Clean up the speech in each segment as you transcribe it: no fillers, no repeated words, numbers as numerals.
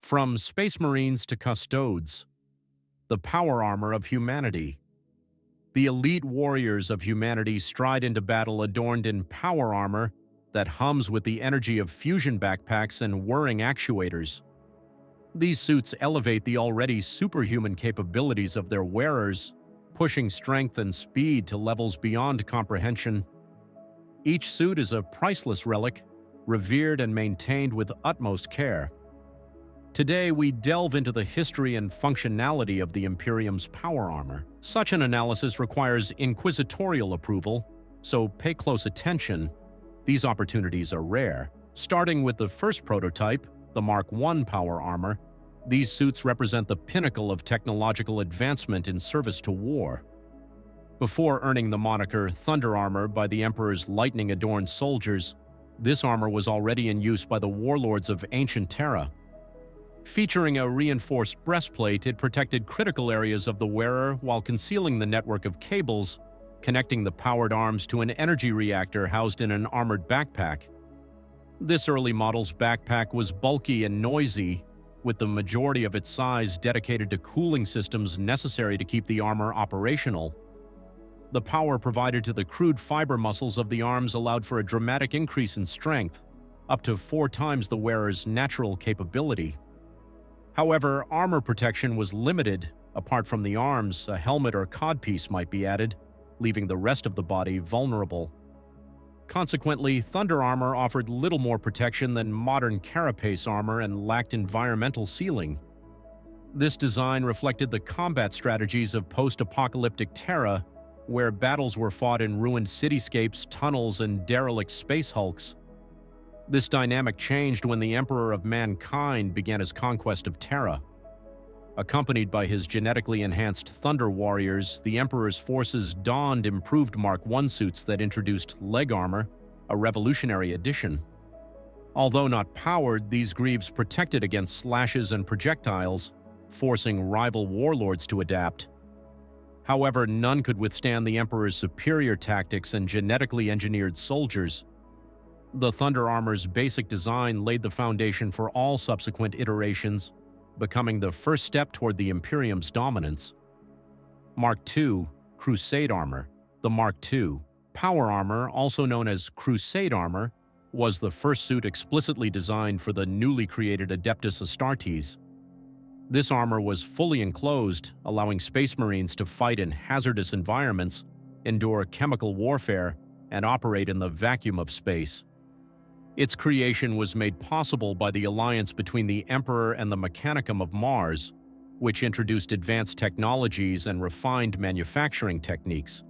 From Space Marines to Custodes, the power armor of humanity. The elite warriors of humanity stride into battle adorned in power armor that hums with the energy of fusion backpacks and whirring actuators. These suits elevate the already superhuman capabilities of their wearers, pushing strength and speed to levels beyond comprehension. Each suit is a priceless relic, revered and maintained with utmost care. Today, we delve into the history and functionality of the Imperium's power armor. Such an analysis requires inquisitorial approval, so pay close attention. These opportunities are rare. Starting with the first prototype, the Mark I power armor, these suits represent the pinnacle of technological advancement in service to war. Before earning the moniker Thunder Armor by the Emperor's lightning-adorned soldiers, this armor was already in use by the warlords of ancient Terra. Featuring a reinforced breastplate, it protected critical areas of the wearer while concealing the network of cables connecting the powered arms to an energy reactor housed in an armored backpack. This early model's backpack was bulky and noisy, with the majority of its size dedicated to cooling systems necessary to keep the armor operational. The power provided to the crude fiber muscles of the arms allowed for a dramatic increase in strength, up to 4 times the wearer's natural capability. However, armor protection was limited. Apart from the arms, a helmet or codpiece might be added, leaving the rest of the body vulnerable. Consequently, Thunder Armor offered little more protection than modern carapace armor and lacked environmental sealing. This design reflected the combat strategies of post-apocalyptic Terra, where battles were fought in ruined cityscapes, tunnels, and derelict space hulks. This dynamic changed when the Emperor of Mankind began his conquest of Terra. Accompanied by his genetically enhanced Thunder Warriors, the Emperor's forces donned improved Mark I suits that introduced leg armor, a revolutionary addition. Although not powered, these greaves protected against slashes and projectiles, forcing rival warlords to adapt. However, none could withstand the Emperor's superior tactics and genetically engineered soldiers. The Thunder Armor's basic design laid the foundation for all subsequent iterations, becoming the first step toward the Imperium's dominance. Mark II Crusade Armor. The Mark II power armor, also known as Crusade Armor, was the first suit explicitly designed for the newly created Adeptus Astartes. This armor was fully enclosed, allowing Space Marines to fight in hazardous environments, endure chemical warfare, and operate in the vacuum of space. Its creation was made possible by the alliance between the Emperor and the Mechanicum of Mars, which introduced advanced technologies and refined manufacturing techniques.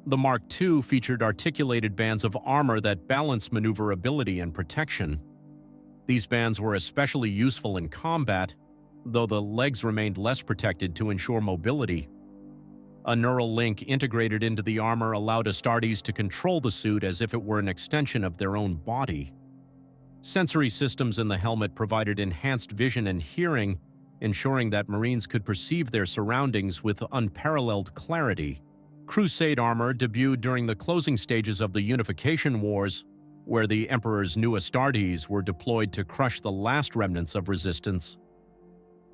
The Mark II featured articulated bands of armor that balanced maneuverability and protection. These bands were especially useful in combat, though the legs remained less protected to ensure mobility. A neural link integrated into the armor allowed Astartes to control the suit as if it were an extension of their own body. Sensory systems in the helmet provided enhanced vision and hearing, ensuring that Marines could perceive their surroundings with unparalleled clarity. Crusade armor debuted during the closing stages of the Unification Wars, where the Emperor's new Astartes were deployed to crush the last remnants of resistance.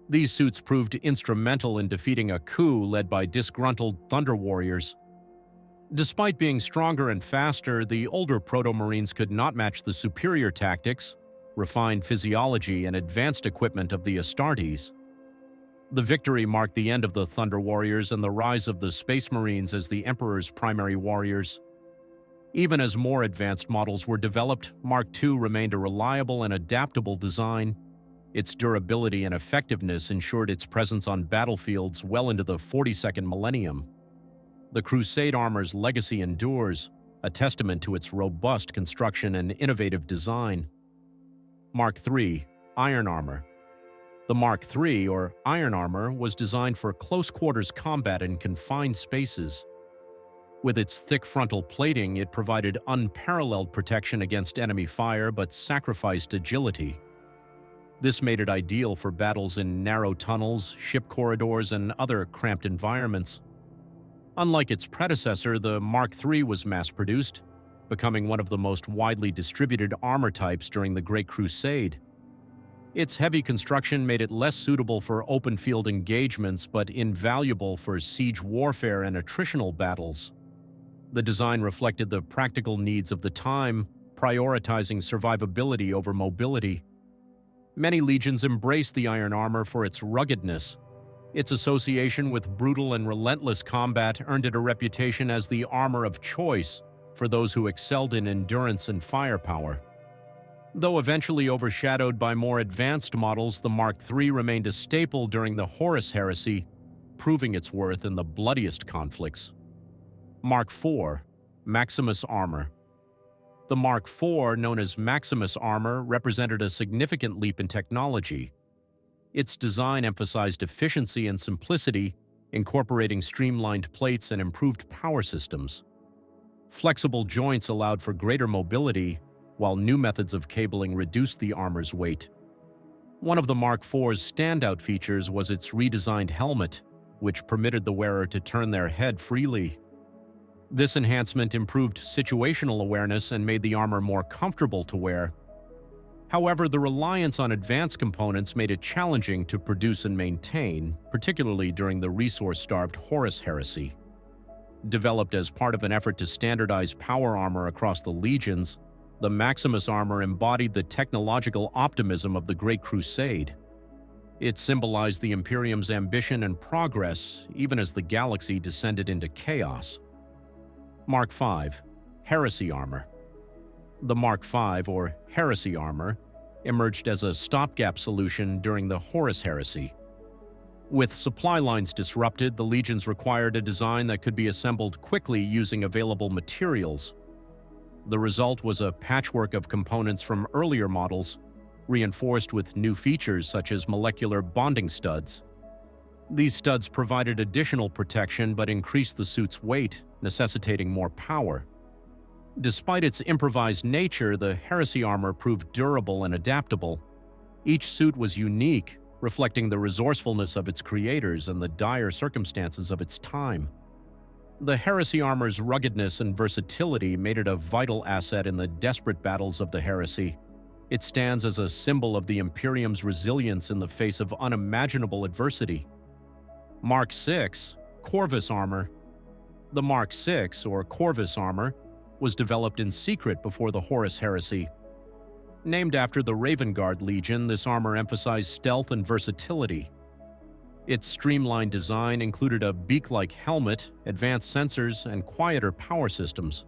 These suits proved instrumental in defeating a coup led by disgruntled Thunder Warriors. Despite being stronger and faster, the older Proto-Marines could not match the superior tactics, refined physiology, and advanced equipment of the Astartes. The victory marked the end of the Thunder Warriors and the rise of the Space Marines as the Emperor's primary warriors. Even as more advanced models were developed, Mark II remained a reliable and adaptable design. Its durability and effectiveness ensured its presence on battlefields well into the 42nd millennium. The Crusade armor's legacy endures, a testament to its robust construction and innovative design. Mark III Iron Armor. The Mark III, or Iron Armor, was designed for close-quarters combat in confined spaces. With its thick frontal plating, it provided unparalleled protection against enemy fire but sacrificed agility. This made it ideal for battles in narrow tunnels, ship corridors, and other cramped environments. Unlike its predecessor, the Mark III was mass-produced, becoming one of the most widely distributed armor types during the Great Crusade. Its heavy construction made it less suitable for open-field engagements but invaluable for siege warfare and attritional battles. The design reflected the practical needs of the time, prioritizing survivability over mobility. Many legions embraced the iron armor for its ruggedness. Its association with brutal and relentless combat earned it a reputation as the armor of choice for those who excelled in endurance and firepower. Though eventually overshadowed by more advanced models, the Mark III remained a staple during the Horus Heresy, proving its worth in the bloodiest conflicts. Mark IV, Maximus Armor. The Mark IV, known as Maximus Armor, represented a significant leap in technology. Its design emphasized efficiency and simplicity, incorporating streamlined plates and improved power systems. Flexible joints allowed for greater mobility, while new methods of cabling reduced the armor's weight. One of the Mark IV's standout features was its redesigned helmet, which permitted the wearer to turn their head freely. This enhancement improved situational awareness and made the armor more comfortable to wear. However, the reliance on advanced components made it challenging to produce and maintain, particularly during the resource-starved Horus Heresy. Developed as part of an effort to standardize power armor across the legions, the Maximus armor embodied the technological optimism of the Great Crusade. It symbolized the Imperium's ambition and progress, even as the galaxy descended into chaos. Mark V, Heresy Armor. The Mark V, or Heresy Armor, emerged as a stopgap solution during the Horus Heresy. With supply lines disrupted, the legions required a design that could be assembled quickly using available materials. The result was a patchwork of components from earlier models, reinforced with new features such as molecular bonding studs. These studs provided additional protection but increased the suit's weight, necessitating more power. Despite its improvised nature, the Heresy armor proved durable and adaptable. Each suit was unique, reflecting the resourcefulness of its creators and the dire circumstances of its time. The Heresy armor's ruggedness and versatility made it a vital asset in the desperate battles of the Heresy. It stands as a symbol of the Imperium's resilience in the face of unimaginable adversity. Mark VI, Corvus Armor. The Mark VI, or Corvus Armor, was developed in secret before the Horus Heresy. Named after the Raven Guard Legion, this armor emphasized stealth and versatility. Its streamlined design included a beak-like helmet, advanced sensors, and quieter power systems.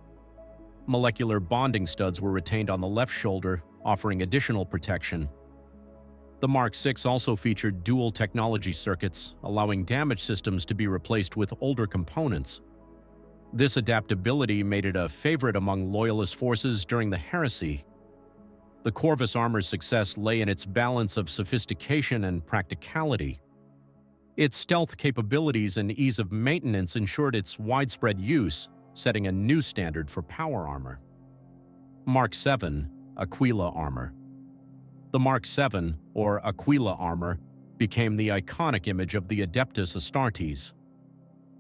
Molecular bonding studs were retained on the left shoulder, offering additional protection. The Mark VI also featured dual technology circuits, allowing damage systems to be replaced with older components. This adaptability made it a favorite among loyalist forces during the Heresy. The Corvus armor's success lay in its balance of sophistication and practicality. Its stealth capabilities and ease of maintenance ensured its widespread use, setting a new standard for power armor. Mark VII, Aquila Armor. The Mark VII, or Aquila Armor, became the iconic image of the Adeptus Astartes.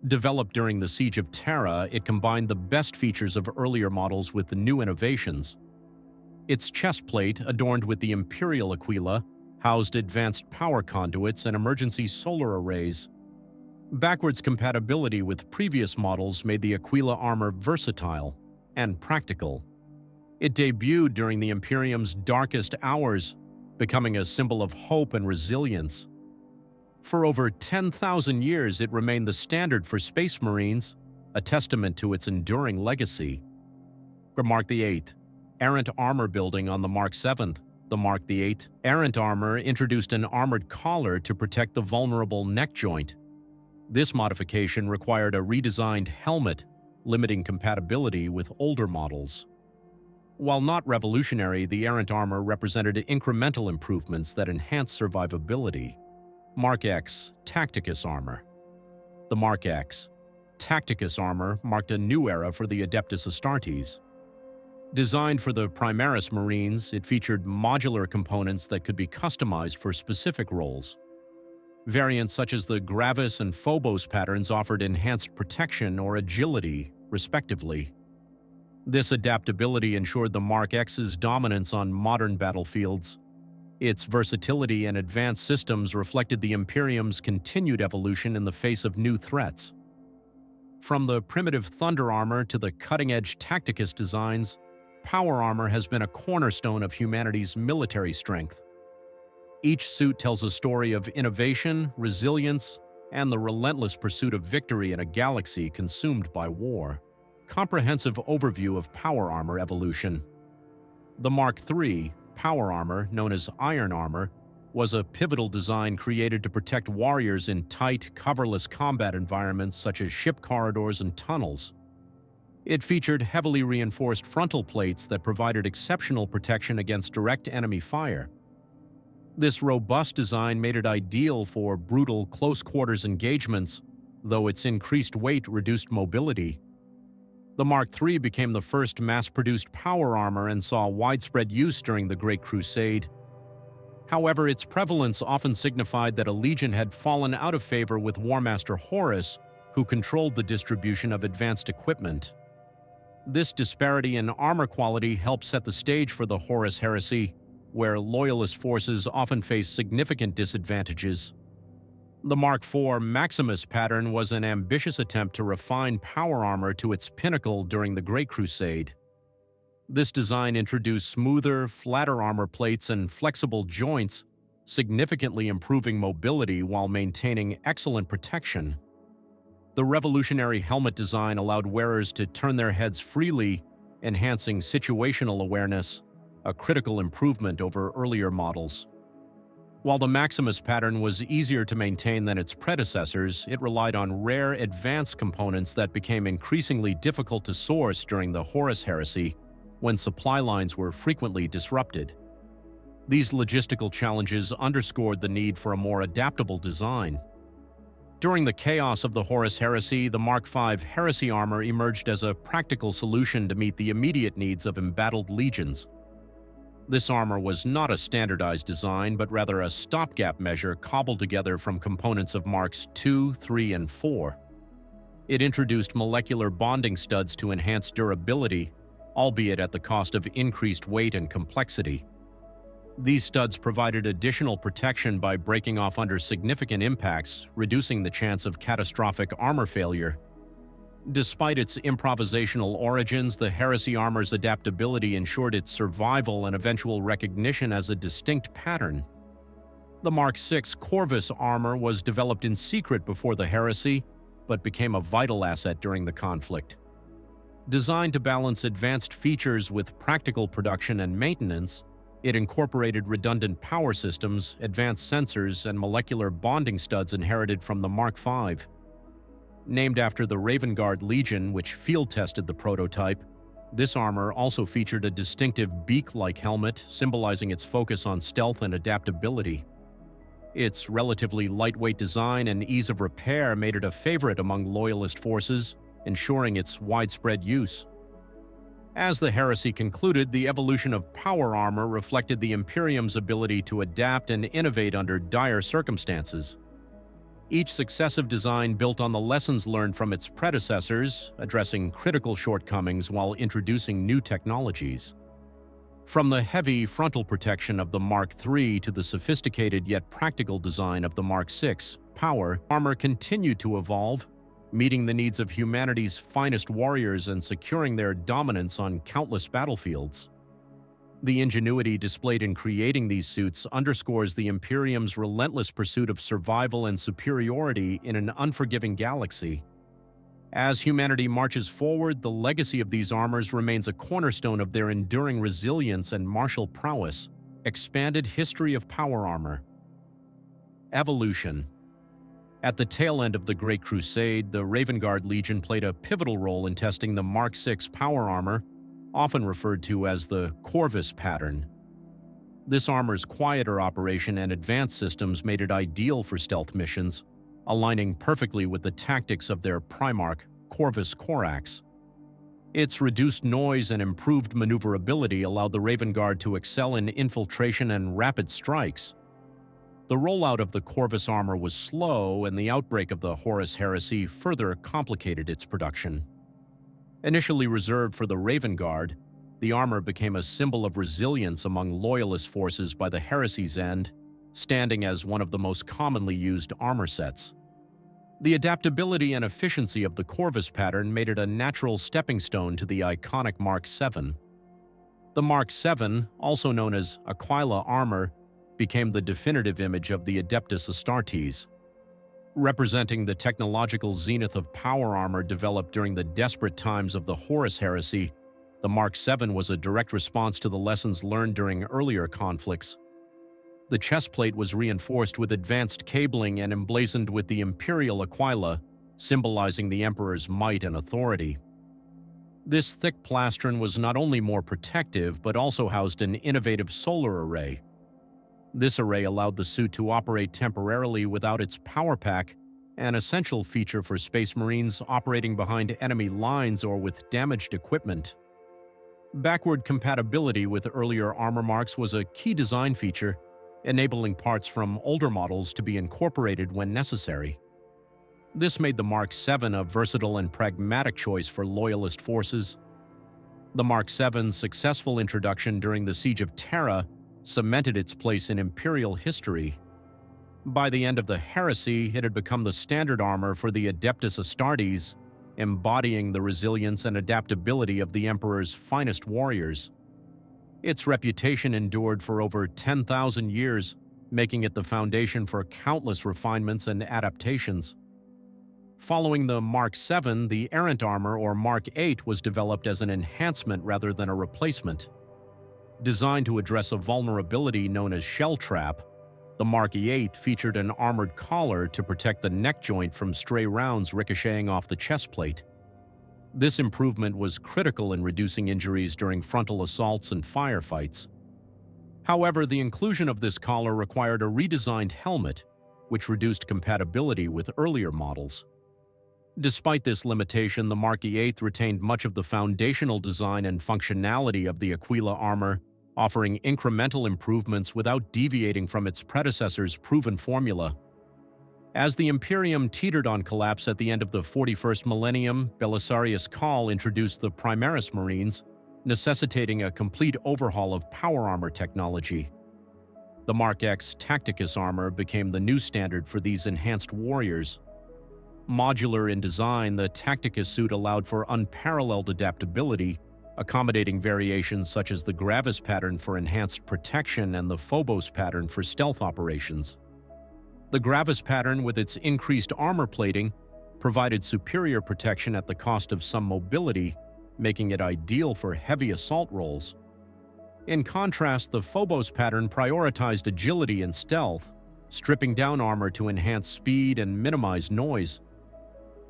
Developed during the Siege of Terra, it combined the best features of earlier models with the new innovations. Its chest plate, adorned with the Imperial Aquila, housed advanced power conduits and emergency solar arrays. Backwards compatibility with previous models made the Aquila armor versatile and practical. It debuted during the Imperium's darkest hours, becoming a symbol of hope and resilience. For over 10,000 years, it remained the standard for Space Marines, a testament to its enduring legacy. Mark VIII, Errant Armor Building on the Mark VII. The Mark VIII Errant Armor introduced an armored collar to protect the vulnerable neck joint. This modification required a redesigned helmet, limiting compatibility with older models. While not revolutionary, the Errant Armor represented incremental improvements that enhanced survivability. Mark X Tacticus Armor. The Mark X Tacticus Armor marked a new era for the Adeptus Astartes. Designed for the Primaris Marines, it featured modular components that could be customized for specific roles. Variants such as the Gravis and Phobos patterns offered enhanced protection or agility, respectively. This adaptability ensured the Mark X's dominance on modern battlefields. Its versatility and advanced systems reflected the Imperium's continued evolution in the face of new threats. From the primitive thunder armor to the cutting-edge tacticus designs, power armor has been a cornerstone of humanity's military strength. Each suit tells a story of innovation, resilience, and the relentless pursuit of victory in a galaxy consumed by war. Comprehensive overview of power armor evolution. The Mark III power armor, known as iron armor, was a pivotal design created to protect warriors in tight, coverless combat environments such as ship corridors and tunnels. It featured heavily reinforced frontal plates that provided exceptional protection against direct enemy fire. This robust design made it ideal for brutal close-quarters engagements, though its increased weight reduced mobility. The Mark III became the first mass-produced power armor and saw widespread use during the Great Crusade. However, its prevalence often signified that a legion had fallen out of favor with Warmaster Horus, who controlled the distribution of advanced equipment. This disparity in armor quality helped set the stage for the Horus heresy, where loyalist forces often faced significant disadvantages. The Mark IV Maximus pattern was an ambitious attempt to refine power armor to its pinnacle during the Great Crusade. This design introduced smoother, flatter armor plates and flexible joints, significantly improving mobility while maintaining excellent protection. The revolutionary helmet design allowed wearers to turn their heads freely, enhancing situational awareness, a critical improvement over earlier models. While the Maximus pattern was easier to maintain than its predecessors, it relied on rare advanced components that became increasingly difficult to source during the Horus heresy, when supply lines were frequently disrupted. These logistical challenges underscored the need for a more adaptable design. During the chaos of the Horus heresy, the Mark V heresy armor emerged as a practical solution to meet the immediate needs of embattled legions. This armor was not a standardized design, but rather a stopgap measure cobbled together from components of Marks II, III, and IV. It introduced molecular bonding studs to enhance durability, albeit at the cost of increased weight and complexity. These studs provided additional protection by breaking off under significant impacts, reducing the chance of catastrophic armor failure. Despite its improvisational origins, the heresy armor's adaptability ensured its survival and eventual recognition as a distinct pattern. The Mark VI Corvus armor was developed in secret before the heresy, but became a vital asset during the conflict. Designed to balance advanced features with practical production and maintenance, it incorporated redundant power systems, advanced sensors, and molecular bonding studs inherited from the Mark V. Named after the Raven Legion, which field-tested the prototype, this armor also featured a distinctive beak-like helmet, symbolizing its focus on stealth and adaptability. Its relatively lightweight design and ease of repair made it a favorite among loyalist forces, ensuring its widespread use. As the heresy concluded, the evolution of power armor reflected the Imperium's ability to adapt and innovate under dire circumstances. Each successive design built on the lessons learned from its predecessors, addressing critical shortcomings while introducing new technologies. From the heavy frontal protection of the Mark III to the sophisticated yet practical design of the Mark VI, power armor continued to evolve, meeting the needs of humanity's finest warriors and securing their dominance on countless battlefields. The ingenuity displayed in creating these suits underscores the Imperium's relentless pursuit of survival and superiority in an unforgiving galaxy. As humanity marches forward, the legacy of these armors remains a cornerstone of their enduring resilience and martial prowess. Expanded history of power armor. Evolution. At the tail end of the Great Crusade, the Raven Legion played a pivotal role in testing the Mark VI power armor, often referred to as the Corvus pattern. This armor's quieter operation and advanced systems made it ideal for stealth missions, aligning perfectly with the tactics of their Primarch, Corvus Corax. Its reduced noise and improved maneuverability allowed the Raven Guard to excel in infiltration and rapid strikes. The rollout of the Corvus armor was slow, and the outbreak of the Horus heresy further complicated its production. Initially reserved for the Raven Guard, the armor became a symbol of resilience among loyalist forces by the heresy's end, standing as one of the most commonly used armor sets. The adaptability and efficiency of the Corvus pattern made it a natural stepping stone to the iconic Mark VII. The Mark VII, also known as Aquila armor, became the definitive image of the Adeptus Astartes. Representing the technological zenith of power armor developed during the desperate times of the Horus heresy, the Mark VII was a direct response to the lessons learned during earlier conflicts. The chestplate was reinforced with advanced cabling and emblazoned with the Imperial Aquila, symbolizing the Emperor's might and authority. This thick plastron was not only more protective, but also housed an innovative solar array. This array allowed the suit to operate temporarily without its power pack, an essential feature for Space Marines operating behind enemy lines or with damaged equipment. Backward compatibility with earlier armor marks was a key design feature, enabling parts from older models to be incorporated when necessary. This made the Mark VII a versatile and pragmatic choice for loyalist forces. The Mark VII's successful introduction during the Siege of Terra cemented its place in Imperial history. By the end of the heresy, it had become the standard armor for the Adeptus Astartes, embodying the resilience and adaptability of the Emperor's finest warriors. Its reputation endured for over 10,000 years, making it the foundation for countless refinements and adaptations. Following the Mark VII, the errant armor, or Mark VIII, was developed as an enhancement rather than a replacement. Designed to address a vulnerability known as shell trap, the Mark VIII featured an armored collar to protect the neck joint from stray rounds ricocheting off the chestplate. This improvement was critical in reducing injuries during frontal assaults and firefights. However, the inclusion of this collar required a redesigned helmet, which reduced compatibility with earlier models. Despite this limitation, the Mark VIII retained much of the foundational design and functionality of the Aquila armor, offering incremental improvements without deviating from its predecessor's proven formula. As the Imperium teetered on collapse at the end of the 41st millennium, Belisarius Cawl introduced the Primaris Marines, necessitating a complete overhaul of power armor technology. The Mark X Tacticus armor became the new standard for these enhanced warriors. Modular in design, the Tacticus suit allowed for unparalleled adaptability, accommodating variations such as the Gravis pattern for enhanced protection and the Phobos pattern for stealth operations. The Gravis pattern, with its increased armor plating, provided superior protection at the cost of some mobility, making it ideal for heavy assault roles. In contrast, the Phobos pattern prioritized agility and stealth, stripping down armor to enhance speed and minimize noise.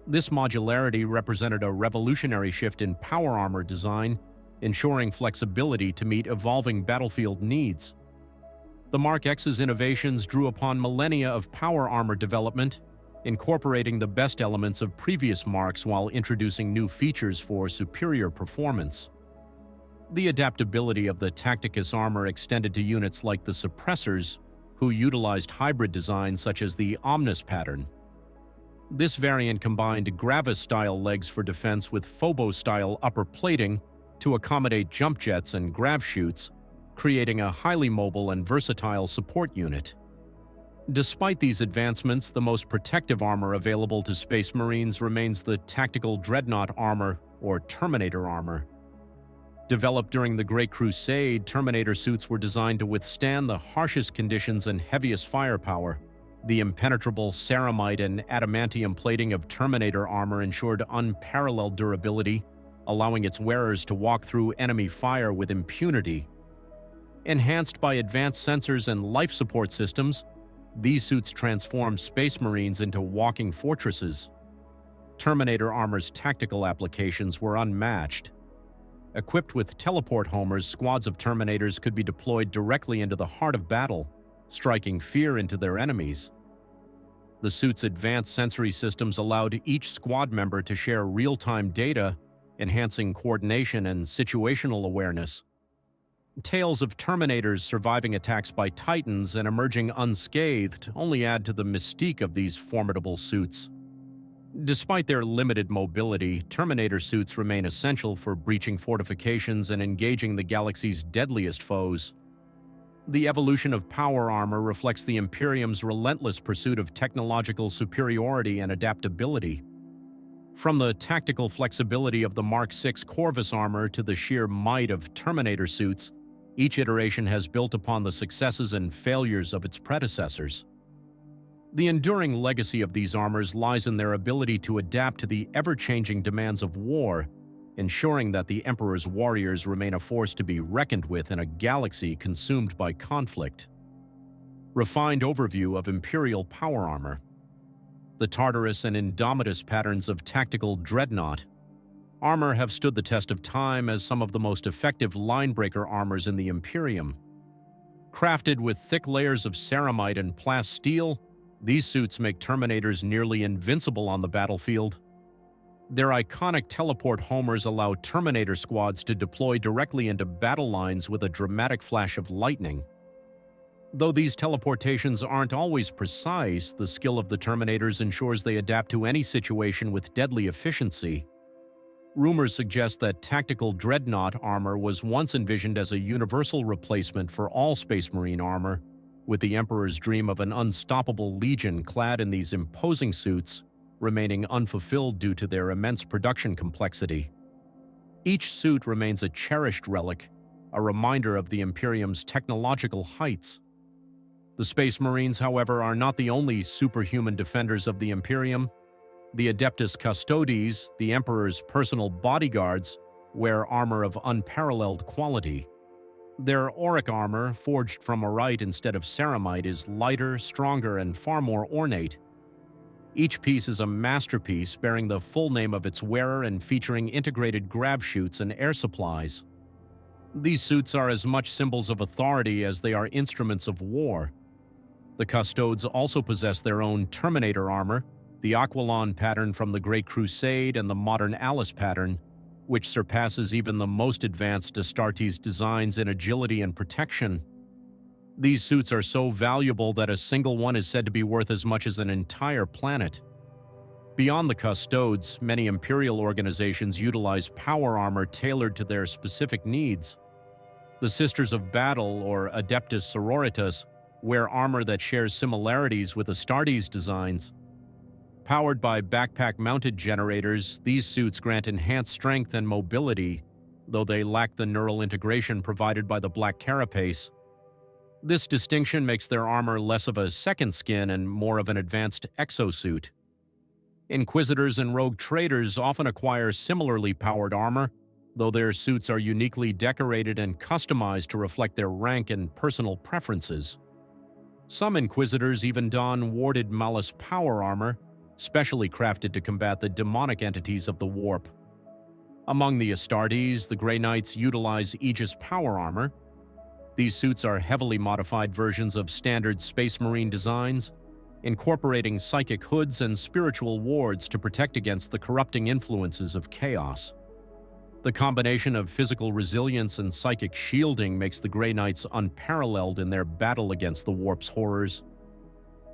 This modularity represented a revolutionary shift in power armor design, ensuring flexibility to meet evolving battlefield needs. The Mark X's innovations drew upon millennia of power armor development, incorporating the best elements of previous marks while introducing new features for superior performance. The adaptability of the Tacticus armor extended to units like the Suppressors, who utilized hybrid designs such as the Omnis pattern. This variant combined Gravis-style legs for defense with Phobos-style upper plating to accommodate jump jets and grav chutes, creating a highly mobile and versatile support unit. Despite these advancements, the most protective armor available to Space Marines remains the Tactical Dreadnought armor, or Terminator armor. Developed during the Great Crusade, Terminator suits were designed to withstand the harshest conditions and heaviest firepower. The impenetrable ceramite and adamantium plating of Terminator armor ensured unparalleled durability, allowing its wearers to walk through enemy fire with impunity. Enhanced by advanced sensors and life support systems, these suits transformed Space Marines into walking fortresses. Terminator armor's tactical applications were unmatched. Equipped with teleport homers, squads of Terminators could be deployed directly into the heart of battle, striking fear into their enemies. The suit's advanced sensory systems allowed each squad member to share real-time data, enhancing coordination and situational awareness. Tales of Terminators surviving attacks by Titans and emerging unscathed only add to the mystique of these formidable suits. Despite their limited mobility, Terminator suits remain essential for breaching fortifications and engaging the galaxy's deadliest foes. The evolution of power armor reflects the Imperium's relentless pursuit of technological superiority and adaptability. From the tactical flexibility of the Mark VI Corvus armor to the sheer might of Terminator suits, each iteration has built upon the successes and failures of its predecessors. The enduring legacy of these armors lies in their ability to adapt to the ever-changing demands of war, ensuring that the Emperor's warriors remain a force to be reckoned with in a galaxy consumed by conflict. Refined overview of Imperial power armor. The Tartarus and Indomitus patterns of tactical dreadnought armor have stood the test of time as some of the most effective line-breaker armors in the Imperium. Crafted with thick layers of ceramite and plast steel, these suits make Terminators nearly invincible on the battlefield. Their iconic teleport homers allow Terminator squads to deploy directly into battle lines with a dramatic flash of lightning. Though these teleportations aren't always precise, the skill of the Terminators ensures they adapt to any situation with deadly efficiency. Rumors suggest that tactical dreadnought armor was once envisioned as a universal replacement for all Space Marine armor, with the Emperor's dream of an unstoppable legion clad in these imposing suits remaining unfulfilled due to their immense production complexity. Each suit remains a cherished relic, a reminder of the Imperium's technological heights. The Space Marines, however, are not the only superhuman defenders of the Imperium. The Adeptus Custodes, the Emperor's personal bodyguards, wear armor of unparalleled quality. Their auric armor, forged from aurite instead of ceramite, is lighter, stronger, and far more ornate. Each piece is a masterpiece bearing the full name of its wearer and featuring integrated grab chutes and air supplies. These suits are as much symbols of authority as they are instruments of war. The Custodes also possess their own Terminator armor, the Aquilon pattern from the Great Crusade and the modern Alice pattern, which surpasses even the most advanced Astartes designs in agility and protection. These suits are so valuable that a single one is said to be worth as much as an entire planet. Beyond the Custodes, many Imperial organizations utilize power armor tailored to their specific needs. The Sisters of Battle, or Adeptus Sororitas, wear armor that shares similarities with Astartes designs. Powered by backpack-mounted generators, these suits grant enhanced strength and mobility, though they lack the neural integration provided by the Black Carapace. This distinction makes their armor less of a second skin and more of an advanced exosuit. Inquisitors and rogue traders often acquire similarly powered armor, though their suits are uniquely decorated and customized to reflect their rank and personal preferences. Some Inquisitors even don warded Malus power armor, specially crafted to combat the demonic entities of the warp. Among the Astartes, the Grey Knights utilize Aegis power armor. These suits are heavily modified versions of standard Space Marine designs, incorporating psychic hoods and spiritual wards to protect against the corrupting influences of chaos. The combination of physical resilience and psychic shielding makes the Grey Knights unparalleled in their battle against the warp's horrors.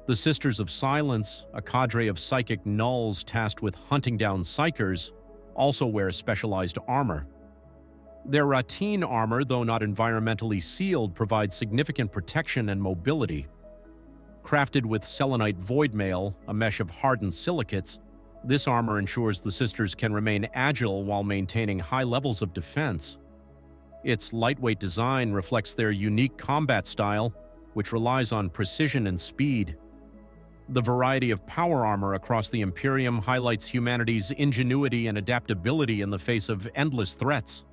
The Sisters of Silence, a cadre of psychic nulls tasked with hunting down psychers, also wear specialized armor. Their Ratine armor, though not environmentally sealed, provides significant protection and mobility. Crafted with selenite voidmail, a mesh of hardened silicates, this armor ensures the Sisters can remain agile while maintaining high levels of defense. Its lightweight design reflects their unique combat style, which relies on precision and speed. The variety of power armor across the Imperium highlights humanity's ingenuity and adaptability in the face of endless threats.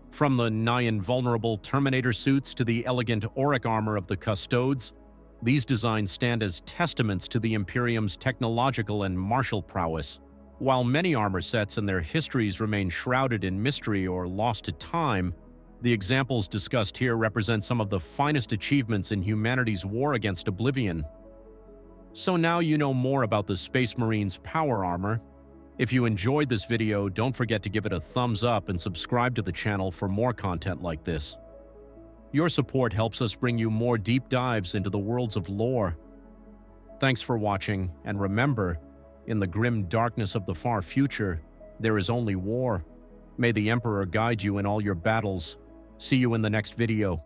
From the nigh-invulnerable Terminator suits to the elegant auric armor of the Custodes, these designs stand as testaments to the Imperium's technological and martial prowess. While many armor sets and their histories remain shrouded in mystery or lost to time, the examples discussed here represent some of the finest achievements in humanity's war against oblivion. So now you know more about the Space Marines' power armor. If you enjoyed this video, don't forget to give it a thumbs up and subscribe to the channel for more content like this. Your support helps us bring you more deep dives into the worlds of lore. Thanks for watching, and remember, In the grim darkness of the far future, there is only war. May the Emperor guide you in all your battles. See you in the next video.